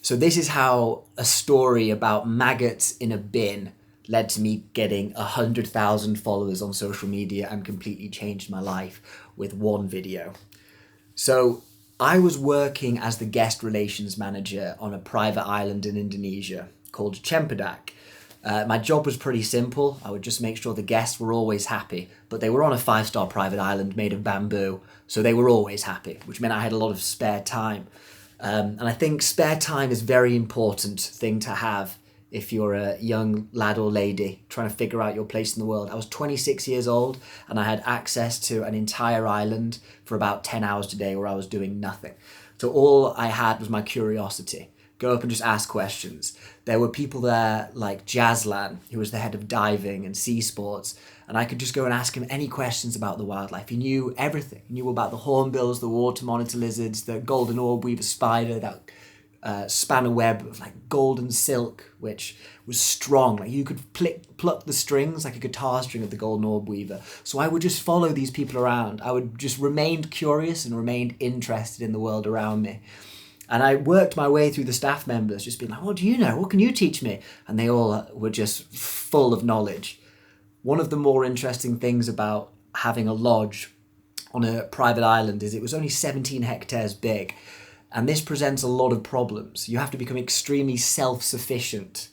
So this is how a story about maggots in a bin led to me getting 100,000 followers on social media and completely changed my life with one video. So I was working as the guest relations manager on a private island in Indonesia called Cempedak. My job was pretty simple. I would just make sure the guests were always happy, but they were on a 5-star private island made of bamboo, so they were always happy, which meant I had a lot of spare time. And I think spare time is a very important thing to have if you're a young lad or lady trying to figure out your place in the world. I was 26 years old and I had access to an entire island for about 10 hours a day where I was doing nothing. So all I had was my curiosity. Go up and just ask questions. There were people there like Jazlan, who was the head of diving and sea sports, and I could just go and ask him any questions about the wildlife. He knew everything. He knew about the hornbills, the water monitor lizards, the golden orb weaver spider, that spanner web of like golden silk, which was strong. Like you could pluck the strings like a guitar string of the golden orb weaver. So I would just follow these people around. I would just remain curious and remained interested in the world around me. And I worked my way through the staff members, just being like, what do you know? What can you teach me? And they all were just full of knowledge. One of the more interesting things about having a lodge on a private island is it was only 17 hectares big. And this presents a lot of problems. You have to become extremely self-sufficient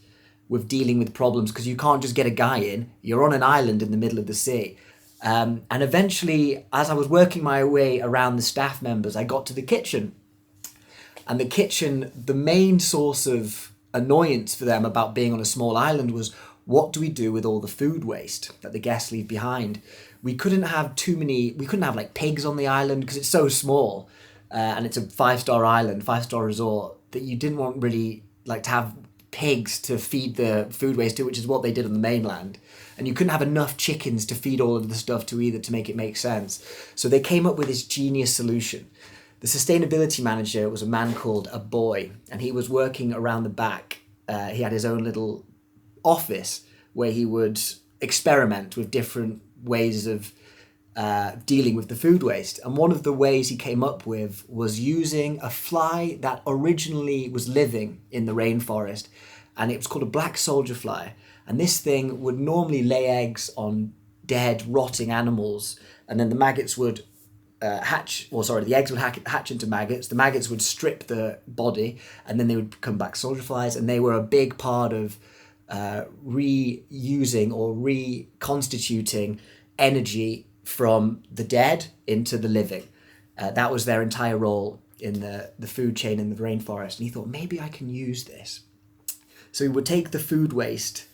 with dealing with problems because you can't just get a guy in. You're on an island in the middle of the sea. And eventually, as I was working my way around the staff members, I got to the kitchen. And the kitchen, the main source of annoyance for them about being on a small island was, what do we do with all the food waste that the guests leave behind? We couldn't have like pigs on the island because it's so small. And it's a 5-star island, 5-star resort, that you didn't want really like to have pigs to feed the food waste to, which is what they did on the mainland. And you couldn't have enough chickens to feed all of the stuff to either to make it make sense. So they came up with this genius solution. The sustainability manager was a man called Abuy, and he was working around the back. He had his own little office where he would experiment with different ways of dealing with the food waste. And one of the ways he came up with was using a fly that originally was living in the rainforest, and it was called a black soldier fly. And this thing would normally lay eggs on dead, rotting animals, and then the maggots would the eggs would hatch into maggots. The maggots would strip the body, and then they would become back soldier flies, and they were a big part of reusing or reconstituting energy from the dead into the living. That was their entire role in the food chain in the rainforest. And he thought, maybe I can use this. So he would take the food waste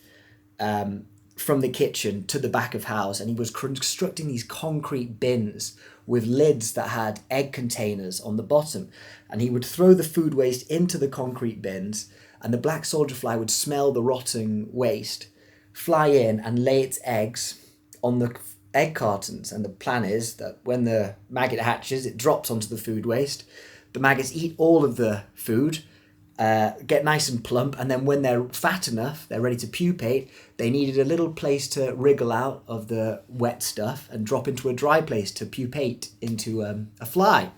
from the kitchen to the back of house, and he was constructing these concrete bins with lids that had egg containers on the bottom, and he would throw the food waste into the concrete bins, and the black soldier fly would smell the rotting waste, fly in and lay its eggs on the egg cartons. And the plan is that when the maggot hatches, it drops onto the food waste. The maggots eat all of the food, get nice and plump, and then when they're fat enough, they're ready to pupate, they needed a little place to wriggle out of the wet stuff and drop into a dry place to pupate into a fly.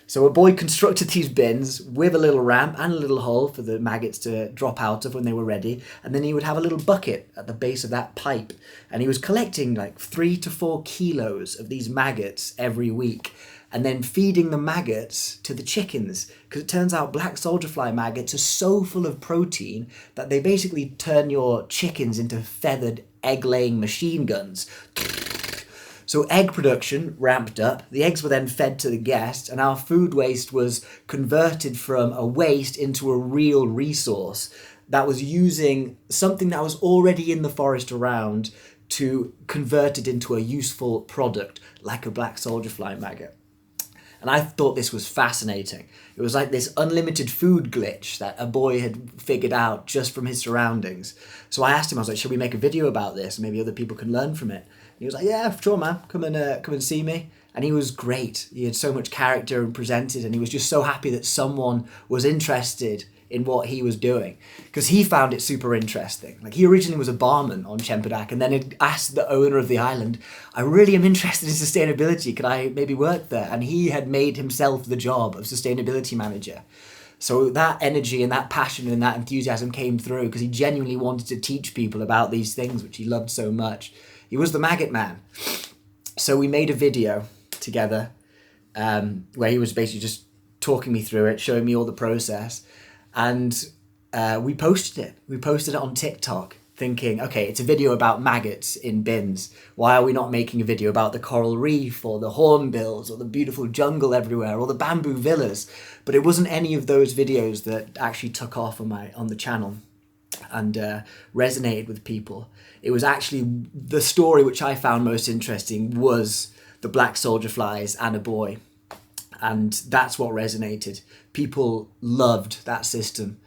So Abuy constructed these bins with a little ramp and a little hole for the maggots to drop out of when they were ready, and then he would have a little bucket at the base of that pipe, and he was collecting like 3 to 4 kilos of these maggots every week, and then feeding the maggots to the chickens, because it turns out black soldier fly maggots are so full of protein that they basically turn your chickens into feathered egg-laying machine guns. So egg production ramped up, the eggs were then fed to the guests, and our food waste was converted from a waste into a real resource that was using something that was already in the forest around to convert it into a useful product, like a black soldier fly maggot. And I thought this was fascinating. It was like this unlimited food glitch that Abuy had figured out just from his surroundings. So I asked him, I was like, should we make a video about this? Maybe other people can learn from it. And he was like, yeah, sure, man. Come and see me. And he was great. He had so much character and presented, and he was just so happy that someone was interested in what he was doing, because he found it super interesting. Like, he originally was a barman on Cempedak, and then had asked the owner of the island, I really am interested in sustainability, could I maybe work there? And he had made himself the job of sustainability manager. So that energy and that passion and that enthusiasm came through because he genuinely wanted to teach people about these things which he loved so much. He was the Maggot Man. So we made a video together where he was basically just talking me through it, showing me all the process. And we posted it. We posted it on TikTok thinking, okay, it's a video about maggots in bins. Why are we not making a video about the coral reef or the hornbills or the beautiful jungle everywhere or the bamboo villas? But it wasn't any of those videos that actually took off on the channel and resonated with people. It was actually the story which I found most interesting was the black soldier flies and Abuy. And that's what resonated. People loved that system.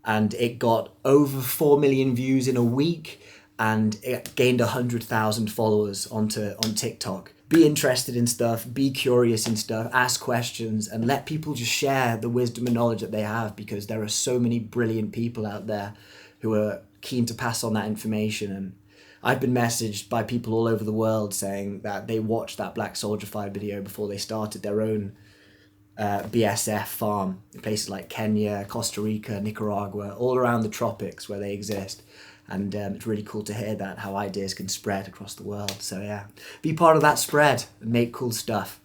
And it got over 4 million views in a week, and it gained 100,000 followers on TikTok. Be interested in stuff, be curious in stuff, ask questions, and let people just share the wisdom and knowledge that they have, because there are so many brilliant people out there who are keen to pass on that information. And I've been messaged by people all over the world saying that they watched that Black Soldier Fly video before they started their own BSF farm in places like Kenya, Costa Rica, Nicaragua, all around the tropics where they exist. And it's really cool to hear that, how ideas can spread across the world. So yeah, be part of that spread and make cool stuff.